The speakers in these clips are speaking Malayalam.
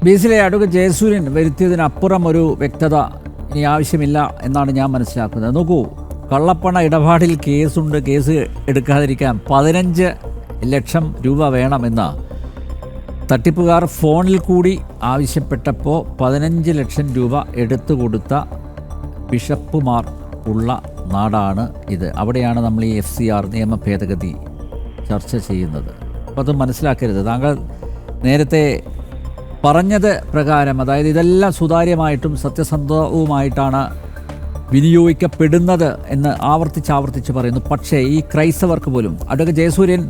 ബേസിലെ അഡ്വക്കേറ്റ് ജയസൂര്യൻ വരുത്തിയതിനപ്പുറം ഒരു വ്യക്തത ഇനി ആവശ്യമില്ല എന്നാണ് ഞാൻ മനസ്സിലാക്കുന്നത്. നോക്കൂ, കള്ളപ്പണ ഇടപാടിൽ കേസുണ്ട്, കേസ് എടുക്കാതിരിക്കാൻ 15 ലക്ഷം രൂപ വേണമെന്ന് തട്ടിപ്പുകാർ ഫോണിൽ കൂടി ആവശ്യപ്പെട്ടപ്പോൾ 15 ലക്ഷം രൂപ എടുത്തു കൊടുത്ത ബിഷപ്പുമാർ ഉള്ള നാടാണ് ഇത്. അവിടെയാണ് നമ്മൾ ഈ FCR നിയമ ഭേദഗതി ചർച്ച ചെയ്യുന്നത്. അപ്പോൾ അത് മനസ്സിലാക്കരുത്. താങ്കൾ നേരത്തെ പറഞ്ഞത് പ്രകാരം, അതായത് ഇതെല്ലാം സുതാര്യമായിട്ടും സത്യസന്ധവുമായിട്ടാണ് വിനിയോഗിക്കപ്പെടുന്നത് എന്ന് ആവർത്തിച്ച് പറയുന്നു. പക്ഷേ ഈ ക്രൈസ്തവർക്ക് പോലും, അഡ്വക്കേറ്റ് ജയസൂര്യൻ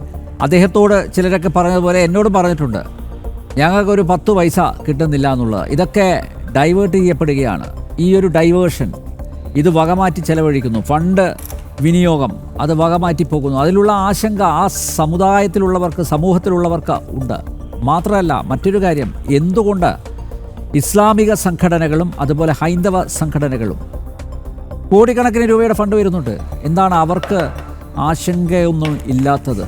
അദ്ദേഹത്തോട് ചിലരൊക്കെ പറഞ്ഞതുപോലെ എന്നോട് പറഞ്ഞിട്ടുണ്ട്, ഞങ്ങൾക്കൊരു 10 പൈസ കിട്ടുന്നില്ല എന്നുള്ളത്. ഇതൊക്കെ ഡൈവേർട്ട് ചെയ്യപ്പെടുകയാണ്. ഈ ഒരു ഡൈവേർഷൻ ഇത് വകമാറ്റി ചെലവഴിക്കുന്നു. ഫണ്ട് വിനിയോഗം അത് വകമാറ്റി പോകുന്നു. അതിലുള്ള ആശങ്ക ആ സമുദായത്തിലുള്ളവർക്ക്, സമൂഹത്തിലുള്ളവർക്ക് ഉണ്ട്. മാത്രമല്ല, മറ്റൊരു കാര്യം, എന്തുകൊണ്ട് ഇസ്ലാമിക സംഘടനകളും അതുപോലെ ഹൈന്ദവ സംഘടനകളും കോടിക്കണക്കിന് രൂപയുടെ ഫണ്ട് വരുന്നുണ്ട്, എന്താണ് അവർക്ക് ആശങ്കയൊന്നും ഇല്ലാത്തത്?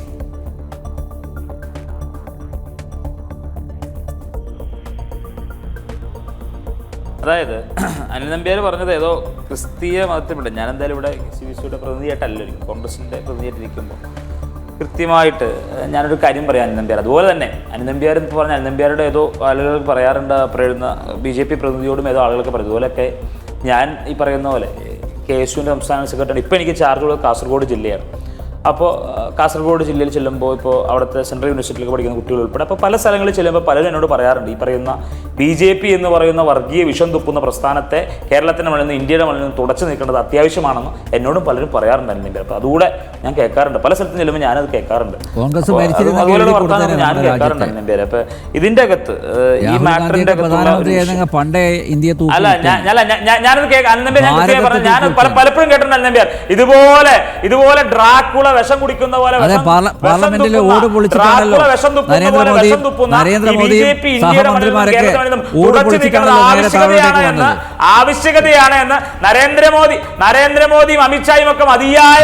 അതായത് അനിൽ നമ്പ്യാർ പറഞ്ഞത് ഏതോ ക്രിസ്തീയ മതത്തിൽപ്പെട്ട, ഞാൻ എന്തായാലും ഇവിടെ CBCയുടെ പ്രതിനിധിയായിട്ടല്ലോ, കോൺഗ്രസിൻ്റെ പ്രതിനിധിയായിട്ടിരിക്കുമ്പോൾ കൃത്യമായിട്ട് ഞാനൊരു കാര്യം പറയാം. അനിൽ നമ്പ്യാർ അതുപോലെ തന്നെ അനിൽ നമ്പ്യാർ എന്ന് പറഞ്ഞാൽ അനിൽ നമ്പ്യാരുടെ ഏതോ ആളുകൾ പറയാറുണ്ട്, പറയുന്ന BJP പ്രതിനിധിയോടും ഏതോ ആളുകളൊക്കെ പറയും. അതുപോലെയൊക്കെ ഞാൻ ഈ പറയുന്ന പോലെ KSUവിൻ്റെ സംസ്ഥാന സെക്രട്ടറി, ഇപ്പോൾ എനിക്ക് ചാർജുള്ളത് കാസർഗോഡ് ജില്ലയാണ്. അപ്പോൾ കാസർഗോഡ് ജില്ലയിൽ ചെല്ലുമ്പോൾ ഇപ്പോൾ അവിടുത്തെ സെൻട്രൽ യൂണിവേഴ്സിറ്റിയിലൊക്കെ പഠിക്കുന്ന കുട്ടികൾ ഉൾപ്പെടെ അപ്പോൾ പല സ്ഥലങ്ങളിൽ ചെല്ലുമ്പോൾ പലരും എന്നോട് പറയാറുണ്ട്, ഈ പറയുന്ന BJP എന്ന് പറയുന്ന വർഗീയ വിഷം തുപ്പുന്ന പ്രസ്ഥാനത്തെ കേരളത്തിൻ്റെ മണ്ണിൽ നിന്ന്, ഇന്ത്യയുടെ മണ്ണിൽ നിന്ന് തുടച്ചു നീക്കേണ്ടത് അത്യാവശ്യമാണെന്ന് എന്നോടും പലരും പറയാറുണ്ട് അനിൽ. അപ്പോൾ അതുകൂടെ ഞാൻ കേൾക്കാറുണ്ട്, പല സ്ഥലത്തും ചെല്ലുമ്പോൾ ഞാനത് കേൾക്കാറുണ്ട്, അതുപോലെയുള്ള വർത്തമാനം ഞാൻ കേൾക്കാറുണ്ട് അനിൽ. അപ്പോൾ ഇതിൻ്റെ അകത്ത് ഈ മാറ്ററിൻ്റെ അകത്ത് അല്ല ഞാനത് അനിൽ ഞാൻ പലപ്പോഴും കേട്ടിട്ടുണ്ട് അനിൽ. ഇതുപോലെ ഡ്രാക്കുള വിഷം കുടിക്കുന്ന പോലെ പാർലമെന്റിലെ ഓട് പൊളിച്ചിട്ടാണല്ലോ നരേന്ദ്രമോദി സഹമന്ത്രിമാരൊക്കെ ഓട് പൊളിച്ചിട്ടാണല്ലോ ആവശ്യകതയാണ് എന്ന് നരേന്ദ്രമോദിയും അമിത്ഷായും ഒക്കെ മതിയായ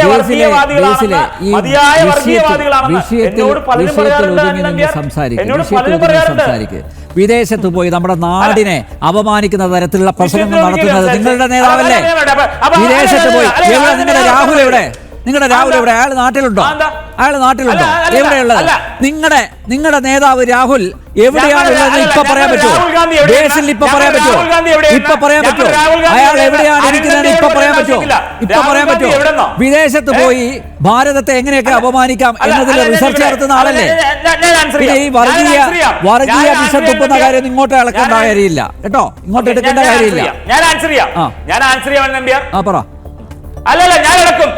സംസാരിക്കുക. വിദേശത്ത് പോയി നമ്മുടെ നാടിനെ അപമാനിക്കുന്ന തരത്തിലുള്ള പ്രസംഗങ്ങൾ നടത്തുന്നത് നിങ്ങളുടെ നേതാവല്ലേ? വിദേശത്ത് പോയി നിങ്ങളുടെ രാഹുൽ എവിടെ? അയാൾ നാട്ടിലുണ്ടോ? എവിടെയുള്ളത്? നിങ്ങളുടെ നേതാവ് രാഹുൽ എവിടെയാണുള്ളത്? ഇപ്പൊ പറയാൻ പറ്റുമോ? ബേസിൽ ഇപ്പൊ പറയാൻ പറ്റുമോ? അയാൾ എവിടെയാണ് ഇരിക്കുന്നത്? ഇപ്പൊ പറയാൻ പറ്റുമോ? വിദേശത്ത് പോയി ഭാരതത്തെ എങ്ങനെയൊക്കെ അപമാനിക്കാം എന്നതിൽ റിസർച്ച് നടത്തുന്ന ആളല്ലേ? ഈ വർഗീയ വിഷം തുപ്പുന്ന കാര്യം ഇങ്ങോട്ട് ഇളക്കേണ്ട കാര്യമില്ല കേട്ടോ, ഇങ്ങോട്ട് എടുക്കേണ്ട കാര്യമില്ല. പറ. അല്ലല്ല, ഞാൻ ഇളക്കും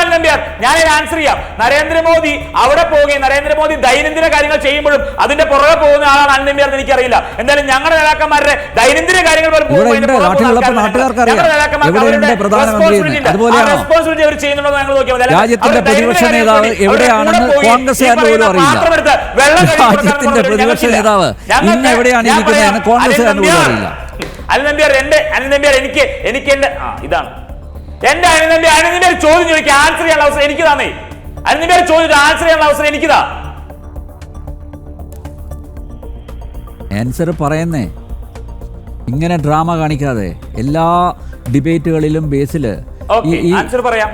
അനിൽ നമ്പ്യാർ. ഞാൻ ആൻസർ ചെയ്യാം. നരേന്ദ്രമോദി അവിടെ പോവുകയും നരേന്ദ്രമോദി ദൈനംദിന കാര്യങ്ങൾ ചെയ്യുമ്പോഴും അതിന്റെ പുറകെ പോകുന്ന ആളാണ് അനിൽ നമ്പ്യാർ എന്ന് എനിക്കറിയില്ല. എന്തായാലും ഞങ്ങളുടെ നേതാക്കന്മാരുടെ ദൈനംദിന കാര്യങ്ങൾ റെസ്പോൺസിബിലിറ്റി അവർ ചെയ്യുന്നുണ്ടോ ഞങ്ങൾ നോക്കിയാൽ രാജ്യത്തിന്റെ പ്രതിപക്ഷ നേതാവ് എവിടെയാണെന്ന് കോൺഗ്രസ്സുകാരന് പോലും അറിയില്ല. രാജ്യത്തിന്റെ പ്രതിപക്ഷ നേതാവ് ഇന്ന് എവിടെയാണ് ഇരിക്കുന്നതെന്ന് കോൺഗ്രസ്സുകാരന് പോലും അറിയില്ല. അനിൽ നമ്പ്യാർ എനിക്ക് എന്റെ ഇതാണ് എന്റെ അനിൽ നമ്പ്യാർ ചോദ്യം ചോദിക്കുക, ആൻസർ ചെയ്യാനുള്ള അവസരം എനിക്ക് തന്നെ. അനിൽ നമ്പ്യാർ ചോദിച്ചിട്ട് ആൻസർ ചെയ്യാനുള്ള അവസരം എനിക്കിതാ. ആൻസർ പറയുന്നേ, ഇങ്ങനെ ഡ്രാമ കാണിക്കാതെ എല്ലാ ഡിബേറ്റുകളിലും ബേസില് ആൻസർ പറയാം.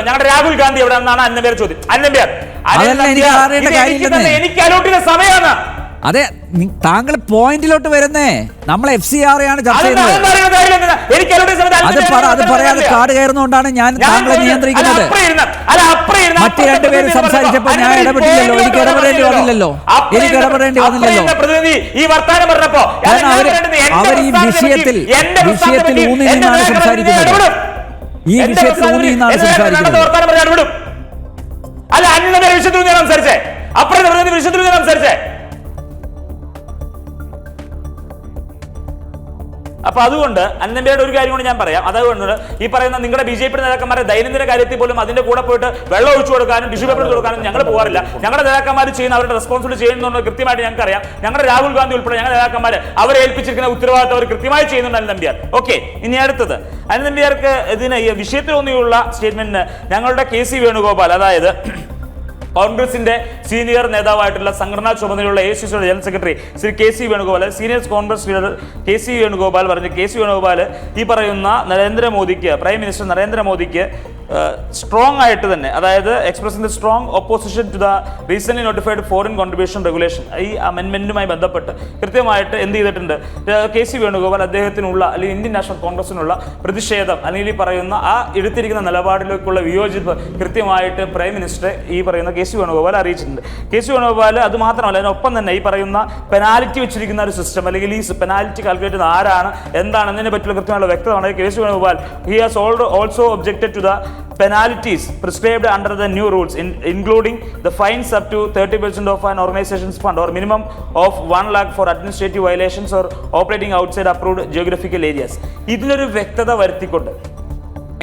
ഞങ്ങളുടെ രാഹുൽ ഗാന്ധി എവിടെ നിന്നാണ് അനിൽ നമ്പ്യാർ ചോദ്യം. എനിക്ക് അലോട്ട് ചെയ്ത സമയമാണ്. അതെ, താങ്കൾ പോയിന്റിലോട്ട് വരുന്നേ. നമ്മൾ FCR ആണ് ചർച്ച ചെയ്യുന്നത്. അത് പറയാതെ കാട് കയറുന്നതുകൊണ്ടാണ് ഞാൻ താങ്കളെ നിയന്ത്രിക്കുന്നത്. മറ്റു രണ്ടുപേരും സംസാരിച്ചപ്പോൾ ഞാൻ ഇടപെട്ടില്ലല്ലോ, എനിക്ക് ഇടപെടേണ്ടി വന്നില്ലല്ലോ. കാരണം അവർ ഈ വിഷയത്തിൽ ഊന്നി നിന്നാണ് സംസാരിക്കുന്നത്. അല്ല, അനിൽ വിഷയത്തിൽ സംസാരിച്ചേ, അപ്പുറത്തെ വിഷയത്തിൽ സംസാരിച്ചേ. അപ്പൊ അതുകൊണ്ട് അനിൽ നമ്പ്യാരുടെ ഒരു കാര്യം കൊണ്ട് ഞാൻ പറയാം. അതുകൊണ്ട് ഈ പറയുന്ന നിങ്ങളുടെ BJP നേതാക്കന്മാരുടെ ദൈനംദിന കാര്യത്തിൽ പോലും അതിന്റെ കൂടെ പോയിട്ട് വെള്ളം ഒഴിച്ചു കൊടുക്കാനും ടിഷ്യൂ പേപ്പർ കൊടുക്കാനും ഞങ്ങൾ പോകാറില്ല. ഞങ്ങളുടെ നേതാക്കന്മാർ ചെയ്യുന്ന അവരുടെ റെസ്പോൺസിബിലിറ്റി ചെയ്യുന്നുണ്ട് കൃത്യമായിട്ട് ഞങ്ങൾക്ക് അറിയാം. ഞങ്ങളുടെ രാഹുൽ ഗാന്ധി ഉൾപ്പെടെ ഞങ്ങളുടെ നേതാക്കന്മാർ അവരെ ഏൽപ്പിച്ചിരിക്കുന്ന ഉത്തരവാദിത്തം അവർ കൃത്യമായി ചെയ്യുന്നുണ്ട് അനിൽ നമ്പ്യാർ. ഓക്കെ, ഇനി അടുത്തത് അനിൽ നമ്പ്യാർക്ക് ഇതിന് ഈ വിഷയത്തിൽ ഒന്നിയുള്ള സ്റ്റേറ്റ്മെന്റിന് ഞങ്ങളുടെ KC വേണുഗോപാൽ, അതായത് കോൺഗ്രസിന്റെ സീനിയർ നേതാവായിട്ടുള്ള സംഘടനാ ചുമതലയുള്ള AICC general secretary Shri KC Venugopal, senior Congress leader KC Venugopal പറഞ്ഞു, KC വേണുഗോപാൽ ഈ പറയുന്ന നരേന്ദ്രമോദിക്ക്, പ്രൈം മിനിസ്റ്റർ നരേന്ദ്രമോദിക്ക് സ്ട്രോങ് ആയിട്ട് തന്നെ, അതായത് expressing the strong opposition to the recent notified foreign contribution regulation, ഈ അമെൻമെന്റുമായി ബന്ധപ്പെട്ട് കൃത്യമായിട്ട് എന്ത് ചെയ്തിട്ടുണ്ട്, KC വേണുഗോപാൽ അദ്ദേഹത്തിനുള്ള അല്ലെങ്കിൽ ഇന്ത്യൻ നാഷണൽ കോൺഗ്രസിനുള്ള പ്രതിഷേധം അല്ലെങ്കിൽ ഈ പറയുന്ന ആ എടുത്തിരിക്കുന്ന നിലപാടിലേക്കുള്ള വിയോജിപ്പ് കൃത്യമായിട്ട് പ്രൈം മിനിസ്റ്ററെ ഈ പറയുന്ന KC വേണുഗോപാൽ അറിയിച്ചിട്ടുണ്ട്. KC വേണുഗോപാൽ അത് മാത്രമല്ല, അതിനൊപ്പം തന്നെ ഈ പറയുന്ന പെനാൽറ്റി വെച്ചിരിക്കുന്ന ഒരു സിസ്റ്റം അല്ലെങ്കിൽ ഈ പെനാൽറ്റി കാൽക്കുലേറ്റ് ചെയ്യുന്ന ആരാണ് എന്താണെന്നതിനെ പറ്റിയുള്ള കൃത്യമായുള്ള വ്യക്തമാണ്. KC Venugopal he has also objected to the penalties prescribed under the new rules, including the fines up to 30% of an organization's fund or minimum of 1 lakh for administrative violations or operating outside approved geographical areas. ഇതിലൊരു വ്യക്തത വരുത്തിക്കൊണ്ട്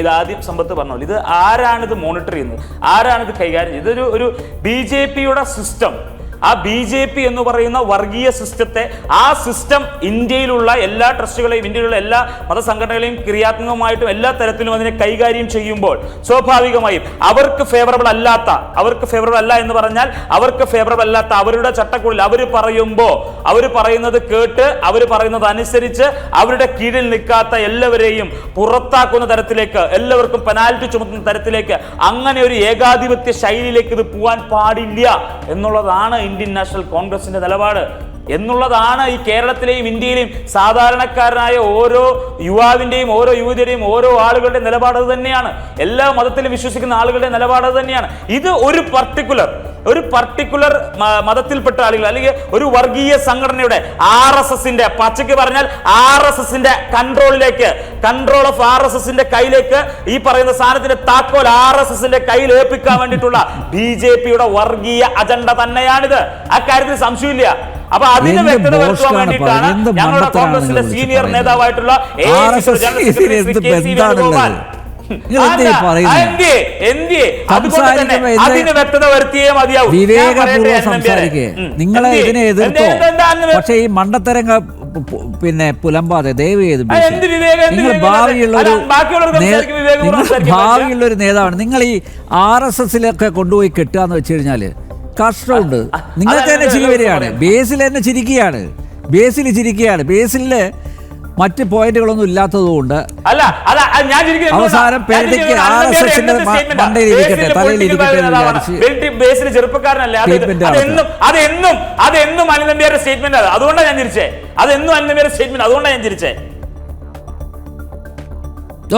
ഇതാദ്യം സമ്പത്ത് പറഞ്ഞോളൂ, ഇത് ആരാണിത് മോണിറ്റർ ചെയ്യുന്നത്, ആരാണിത് കൈകാര്യം ചെയ്യുന്നത്? ഇതൊരു BJPയുടെ സിസ്റ്റം, ആ BJP എന്ന് പറയുന്ന വർഗീയ സിസ്റ്റത്തെ, ആ സിസ്റ്റം ഇന്ത്യയിലുള്ള എല്ലാ ട്രസ്റ്റുകളെയും ഇന്ത്യയിലുള്ള എല്ലാ മതസംഘടനകളെയും ക്രിയാത്മകമായിട്ടും എല്ലാ തരത്തിലും അതിനെ കൈകാര്യം ചെയ്യുമ്പോൾ സ്വാഭാവികമായും അവർക്ക് ഫേവറബിൾ അല്ല എന്ന് പറഞ്ഞാൽ അവർക്ക് ഫേവറബിൾ അല്ലാത്ത അവരുടെ ചട്ടക്കൂടിൽ അവർ പറയുന്നത് കേട്ട് അവർ പറയുന്നത് അനുസരിച്ച് അവരുടെ കീഴിൽ നിൽക്കാത്ത എല്ലാവരെയും പുറത്താക്കുന്ന തരത്തിലേക്ക്, എല്ലാവർക്കും പെനാൽറ്റി ചുമത്തുന്ന തരത്തിലേക്ക്, അങ്ങനെ ഒരു ഏകാധിപത്യ ശൈലിയിലേക്ക് ഇത് പോകാൻ പാടില്ല എന്നുള്ളതാണ് ഇന്ത്യൻ നാഷണൽ കോൺഗ്രസിന്റെ നിലപാട്, എന്നുള്ളതാണ് ഈ കേരളത്തിലെയും ഇന്ത്യയിലെയും സാധാരണക്കാരനായ ഓരോ യുവാവിന്റെയും ഓരോ യുവതിയുടെയും ഓരോ ആളുകളുടെ നിലപാട് തന്നെയാണ്. എല്ലാ മതത്തിലും വിശ്വസിക്കുന്ന ആളുകളുടെ നിലപാട് തന്നെയാണ്. ഇത് ഒരു പർട്ടിക്കുലർ മതത്തിൽപ്പെട്ട ആളുകൾ അല്ലെങ്കിൽ ഒരു വർഗീയ സംഘടനയുടെ RSSന്റെ, പച്ചയ്ക്ക് പറഞ്ഞാൽ RSSന്റെ കൺട്രോൾ ഓഫ് RSSന്റെ കയ്യിലേക്ക് ഈ പറയുന്ന സാധനത്തിന്റെ താക്കോൽ RSSന്റെ കയ്യിൽ ഏൽപ്പിക്കാൻ വേണ്ടിയിട്ടുള്ള BJPയുടെ വർഗീയ അജണ്ട തന്നെയാണിത്. ആ കാര്യത്തിൽ സംശയമില്ല. അപ്പൊ അതിന് വ്യക്തത വരുത്താൻ വേണ്ടിയിട്ടാണ് ഞങ്ങളുടെ കോൺഗ്രസിലെ സീനിയർ നേതാവായിട്ടുള്ള AICC general secretary KC Venugopal അതിന് വ്യക്തത വരുത്തിയേ മതിയാവും. വിവേകപൂർവ്വം സംസാരിക്കേ, നിങ്ങളെ ഇതിനെ എതിർത്തോ? പക്ഷെ ഈ മണ്ടത്തരങ്ങൾ പുലമ്പാതെ ദയവ് ചെയ്ത് നിങ്ങൾ ഭാവിയുള്ളൊരു നേതാവാണ്. നിങ്ങൾ ഈ RSSലൊക്കെ കൊണ്ടുപോയി കെട്ടുകയെന്ന് വെച്ച് കഴിഞ്ഞാല് കഷ്ടമുണ്ട്. നിങ്ങൾക്ക് തന്നെ ചിരി വരികയാണ്, ബേസിൽ തന്നെ ചിരിക്കുകയാണ്, ബേസില് മറ്റ് പോയിന്റുകളൊന്നും ഇല്ലാത്തതുകൊണ്ട് അവസാനം പേടിക്ക് RSSന്റെ മണ്ടയിലിരിക്കട്ടെ, തലയിലിരിക്കട്ടെ എന്ന് വിചാരിച്ച് ചെറുപ്പക്കാരനല്ലേ, അതെന്നും അനിൽ സ്റ്റേറ്റ്മെന്റ്, അതുകൊണ്ടാണ് ഞാൻ ചിരിച്ചേ. അതെന്നും അനിൽ സ്റ്റേറ്റ്മെന്റ്, അതുകൊണ്ടാണ് ഞാൻ ചിരിച്ചേ.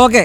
ഓക്കെ.